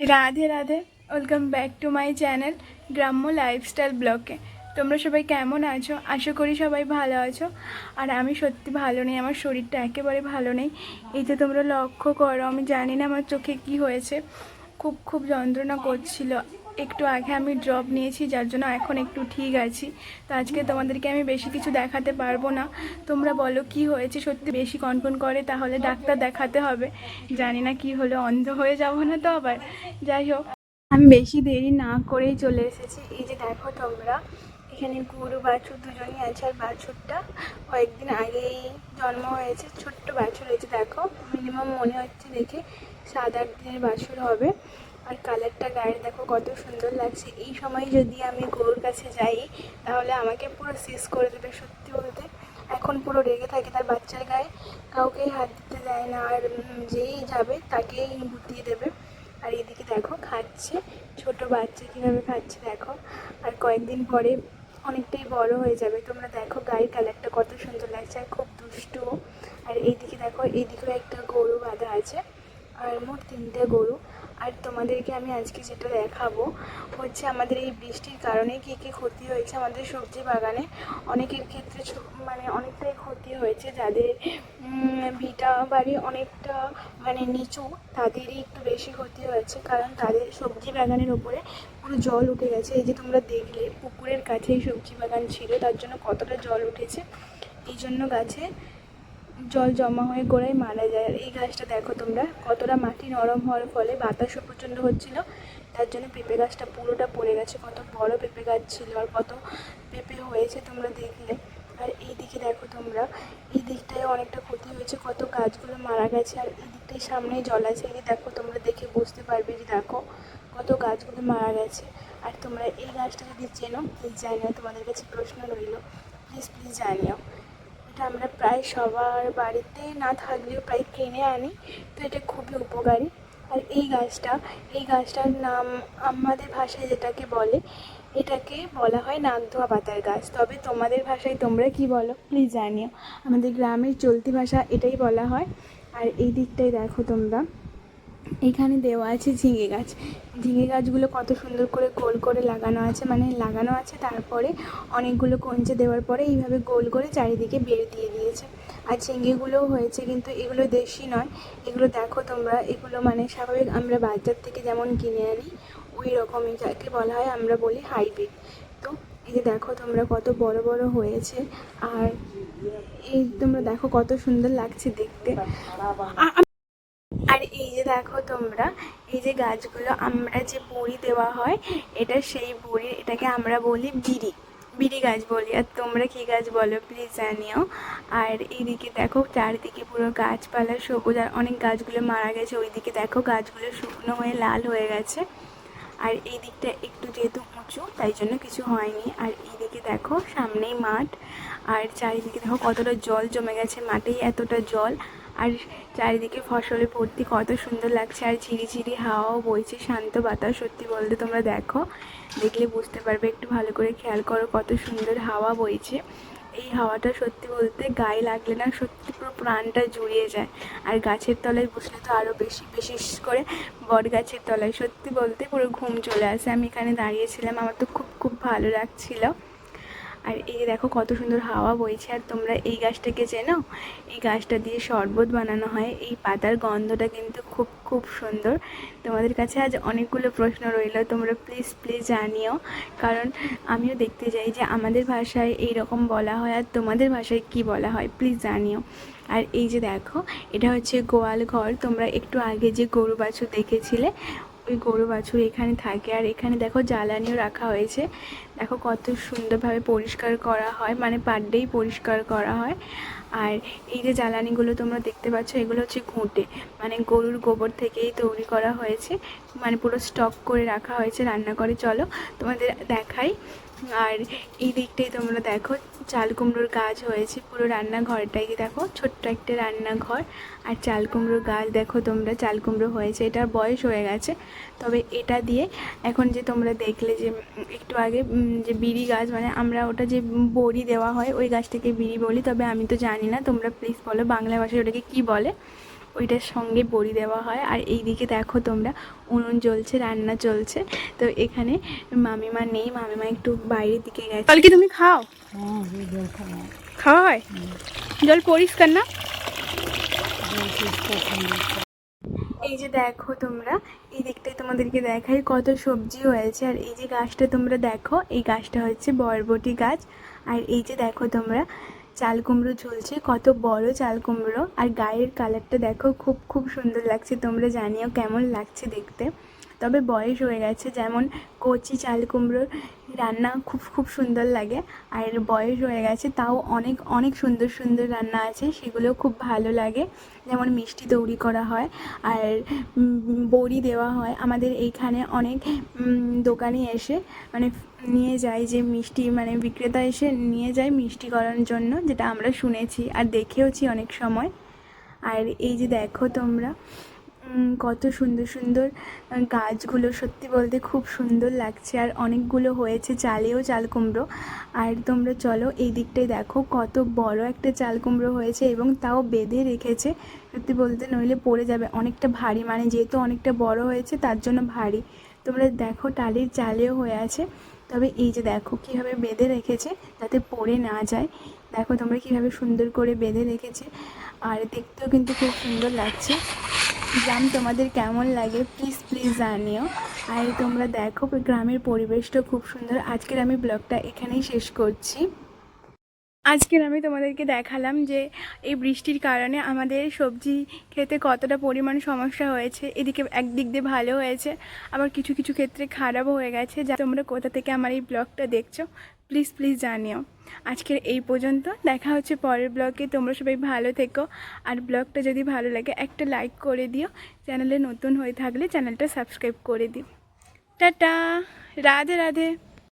Radhe Radhe, welcome back to my channel গ্রাম্য lifestyle ব্লগে। তোমরা সবাই কেমন আছো? আশা করি সবাই ভালো আছো। আর আমি সত্যি ভালো নেই, আমার শরীরটা একেবারে ভালো নেই। এই যে তোমরা লক্ষ্য করো, আমি জানি না আমার চোখে কি হয়েছে, খুব খুব যন্ত্রণা করছিল। একটু আগে আমি ড্রপ নিয়েছি, যার জন্য এখন একটু ঠিক আছি। তো আজকে তোমাদেরকে আমি বেশি কিছু দেখাতে পারবো না। তোমরা বলো কি হয়েছে, সত্যি বেশি কনকন করে তাহলে ডাক্তার দেখাতে হবে। জানি না কি হলো, অন্ধ হয়ে যাবো না তো আবার। যাই হোক, আমি বেশি দেরি না করেই চলে এসেছি। এই যে দেখো তোমরা, এখানে গরু বাছুর দুজনই আছে। আর বাছুরটা কয়েকদিন আগেই জন্ম হয়েছে, ছোট্ট বাছুর। এই যে দেখো, মিনিমাম মনে হচ্ছে দেখে 7-8 দিনের বাছুর হবে। আর কালারটা গায়ের দেখো কত সুন্দর লাগছে। এই সময় যদি আমি গরুর কাছে যাই তাহলে আমাকে পুরো সিজ করে দেবে। সত্যি বলতে এখন পুরো রেগে থাকে, তার বাচ্চার গায়ে কাউকেই হাত দিতে দেয় না। আর যেই যাবে তাকেই গুটিয়ে দেবে। আর এদিকে দেখো খাচ্ছে, ছোট বাচ্চা কীভাবে খাচ্ছে দেখো। আর কয়েকদিন পরে অনেকটাই বড় হয়ে যাবে। তোমরা দেখো গায়ের কালারটা কত সুন্দর লাগছে, আর খুব দুষ্টু। আর এইদিকে দেখো, এইদিকেও একটা গরু বাঁধা আছে। আর মোট 3টে গরু। আর তোমাদেরকে আমি আজকে যেটা দেখাবো হচ্ছে আমাদের এই বৃষ্টির কারণে কী কী ক্ষতি হয়েছে আমাদের সবজি বাগানে। অনেকের ক্ষেত্রে মানে অনেকটাই ক্ষতি হয়েছে, যাদের ভিটা বাড়ি অনেকটা মানে নিচু, তাদেরই একটু বেশি ক্ষতি হয়েছে। কারণ তাদের সবজি বাগানের ওপরে পুরো জল উঠে গেছে। এই যে তোমরা দেখলে পুকুরের কাছেই সবজি বাগান ছিল, তার জন্য কতটা জল উঠেছে। এই জন্য গাছে জল জমা হয়ে গোড়ায় মারা যায়। আর এই গাছটা দেখো তোমরা, কতটা মাটি নরম হওয়ার ফলে বাতাসও প্রচণ্ড হচ্ছিল, তার জন্য পেঁপে গাছটা পুরোটা পড়ে গেছে। কত বড় পেঁপে গাছ ছিল আর কত পেঁপে হয়েছে তোমরা দেখলে। আর এই দিকে দেখো তোমরা, এই দিকটায় অনেকটা ক্ষতি হয়েছে, কত গাছগুলো মারা গেছে। আর এই দিকটায় সামনেই জল আছে। এই দেখো, তোমরা দেখে বুঝতে পারবে যে দেখো কত গাছগুলো মারা গেছে। আর তোমরা এই গাছটা যদি চেনো প্লিজ জানিও, তোমাদের কাছে প্রশ্ন রইল, প্লিজ প্লিজ জানিও। এটা আমরা প্রায় সবার বাড়িতে না থাকলেও প্রায় কিনে আনি, তো এটা খুবই উপকারী। আর এই গাছটার নাম আমাদের ভাষায় যেটাকে বলে, এটাকে বলা হয় নাক ধোয়া পাতার গাছ। তবে তোমাদের ভাষায় তোমরা কি বলো প্লিজ জানিও। আমাদের গ্রামের চলতি ভাষা এটাই বলা হয়। আর এই দিকটাই দেখো তোমরা, এখানে দেওয়া আছে ঝিঙে গাছ। ঝিঙে গাছগুলো কত সুন্দর করে গোল করে লাগানো আছে, মানে লাগানো আছে, তারপরে অনেকগুলো কঞ্চে দেওয়ার পরে এইভাবে গোল করে চারিদিকে বেড় দিয়ে দিয়েছে। আর ঝিঙেগুলোও হয়েছে, কিন্তু এগুলো দেশি নয়। এগুলো দেখো তোমরা, এগুলো মানে স্বাভাবিক আমরা বাজার থেকে যেমন কিনে আনি ওই রকমই, যাকে বলা হয় আমরা বলি হাইব্রিড। তো এই যে দেখো তোমরা কত বড় বড় হয়েছে। আর এই তোমরা দেখো কত সুন্দর লাগছে দেখতে। আর এই যে দেখো তোমরা, এই যে গাছগুলো আমরা যে বড়ি দেওয়া হয়, এটা সেই বড়ি, এটাকে আমরা বলি বিড়ি, বিড়ি গাছ বলি। আর তোমরা কী গাছ বলো প্লিজ জানিও। আর এইদিকে দেখো চারিদিকে পুরো গাছপালা সবুজ, আর অনেক গাছগুলো মারা গেছে। ওইদিকে দেখো গাছগুলো শুকনো হয়ে লাল হয়ে গেছে। আর এই দিকটা একটু যেহেতু উঁচু তাই জন্য কিছু হয়নি। আর এইদিকে দেখো সামনেই মাঠ, আর চারিদিকে দেখো কতটা জল জমে গেছে, মাঠেই এতটা জল। আর চারিদিকে ফসলে ভর্তি, কত সুন্দর লাগছে। আর ঝিরিঝিরি হাওয়াও বইছে, শান্ত বাতাস। সত্যি বলতে তোমরা দেখো, দেখলে বুঝতে পারবে, একটু ভালো করে খেয়াল করো কত সুন্দর হাওয়া বইছে। এই হাওয়াটা সত্যি বলতে গায়ে লাগলে না সত্যি পুরো প্রাণটা জুড়িয়ে যায়। আর গাছের তলায় বসলে তো আরও বেশি, বিশেষ করে বট গাছের তলায় সত্যি বলতে পুরো ঘুম চলে আসে। আমি এখানে দাঁড়িয়েছিলাম, আমার তো খুব খুব ভালো লাগছিল। আর এই দেখো কত সুন্দর হাওয়া বইছে। আর তোমরা এই গাছটাকে চেনো? এই গাছটা দিয়ে শরবত বানানো হয়। এই পাতার গন্ধটা কিন্তু খুব খুব সুন্দর। তোমাদের কাছে আজ অনেকগুলো প্রশ্ন রইল, তোমরা প্লিজ প্লিজ জানিও, কারণ আমিও দেখতে চাই যে আমাদের ভাষায় এই রকম বলা হয় আর তোমাদের ভাষায় কি বলা হয়, প্লিজ জানিও। আর এই যে দেখো, এটা হচ্ছে গোয়াল ঘর। তোমরা একটু আগে যে গরু বাছুর দেখেছিলে, ওই গরু বাছুর এখানে থাকে। আর এখানে দেখো জ্বালানিও রাখা হয়েছে। দেখো কত সুন্দরভাবে পরিষ্কার করা হয়, মানে পার ডেই পরিষ্কার করা হয়। আর এই যে জ্বালানিগুলো তোমরা দেখতে পাচ্ছ, এগুলো হচ্ছে ঘুঁটে, মানে গরুর গোবর থেকেই তৈরি করা হয়েছে, মানে পুরো স্টক করে রাখা হয়েছে রান্না করে। চলো তোমাদের দেখাই। আর এই দিকটাই তোমরা দেখো চাল কুমড়োর গাছ হয়েছে, পুরো রান্নাঘরটাই দেখো, ছোট্ট একটা রান্নাঘর। আর চাল কুমড়োর গাছ দেখো তোমরা, চাল কুমড়ো হয়েছে, এটার বয়স হয়ে গেছে। তবে এটা দিয়ে এখন যে তোমরা দেখলে যে একটু আগে যে বিড়ি গাছ, মানে আমরা ওটা যে বড়ি দেওয়া হয় ওই গাছটাকে বিড়ি বলি, তবে আমি তো জানি না, তোমরা প্লিজ বলো বাংলা ভাষায় ওটাকে কী বলে। ওইটার সঙ্গে বড়ি দেওয়া হয়। আর এই দিকে দেখো তোমরা উনুন জ্বলছে, রান্না চলছে। তো এখানে মামিমা নেই, মামিমা একটু বাইরের দিকে গেছে। জল কি তুমি খাও? খাওয়া হয়? জল পরিষ্কার না? এই যে দেখো তোমরা, এই দিকটায় তোমাদেরকে দেখাই কত সবজি হয়েছে। আর এই যে গাছটা তোমরা দেখো, এই গাছটা হচ্ছে বরবটি গাছ। আর এই যে দেখো তোমরা চাল কুমড়ো ঝুলছে, কত বড় চাল কুমড়ো। আর গায়ের কালারটা দেখো, খুব খুব সুন্দর লাগছে। তোমরা জানিও কেমন লাগছে দেখতে। তবে বয়স হয়ে গেছে, যেমন কচি চাল কুমড়োর রান্না খুব খুব সুন্দর লাগে, আর বয়স হয়ে গেছে তাও অনেক অনেক সুন্দর সুন্দর রান্না আছে, সেগুলো খুব ভালো লাগে। যেমন মিষ্টি তৈরি করা হয়, আর বড়ি দেওয়া হয়। আমাদের এইখানে অনেক দোকানি এসে মানে নিয়ে যায়, যে মিষ্টি মানে বিক্রেতা এসে নিয়ে যায় মিষ্টি করার জন্য, যেটা আমরা শুনেছি আর দেখেওছি অনেক সময়। আর এই যে দেখো তোমরা কত সুন্দর সুন্দর গাছগুলো, সত্যি বলতে খুব সুন্দর লাগছে। আর অনেকগুলো হয়েছে চালেও চাল কুমড়ো। আর তোমরা চলো এই দিকটায় দেখো, কত বড় একটা চাল কুমড়ো হয়েছে, এবং তাও বেঁধে রেখেছে। সত্যি বলতে নইলে পড়ে যাবে, অনেকটা ভারী, মানে যেহেতু অনেকটা বড় হয়েছে তার জন্য ভারী। তোমরা দেখো টালির চালেও হয়ে আছে। তবে এই যে দেখো কীভাবে বেঁধে রেখেছে যাতে পড়ে না যায়। দেখো তোমরা কীভাবে সুন্দর করে বেঁধে রেখেছে, আর দেখতেও কিন্তু খুব সুন্দর লাগছে। গ্রাম তোমাদের কেমন লাগে প্লিজ প্লিজ জানিও। আর তোমরা দেখো গ্রামের পরিবেশটা খুব সুন্দর। আজকের আমি ব্লগটা এখানেই শেষ করছি। আজকের আমি তোমাদেরকে দেখালাম যে এই বৃষ্টির কারণে আমাদের সবজি খেতে কতটা পরিমাণ সমস্যা হয়েছে। এদিকে একদিক দিয়ে ভালো হয়েছে, আবার কিছু কিছু ক্ষেত্রে খারাপও হয়ে গেছে। যা তোমরা কোথা থেকে আমার এই ব্লগটা দেখছো প্লিজ প্লিজ জানিও। আজকের এই পর্যন্ত, দেখা হচ্ছে পরের ব্লগে। তোমরা সবাই ভালো থেকো, আর ব্লগটা যদি ভালো লাগে একটা লাইক করে দিও। চ্যানেলে নতুন হয়ে থাকলে চ্যানেলটা সাবস্ক্রাইব করে দিও। টাটা, রাধে রাধে।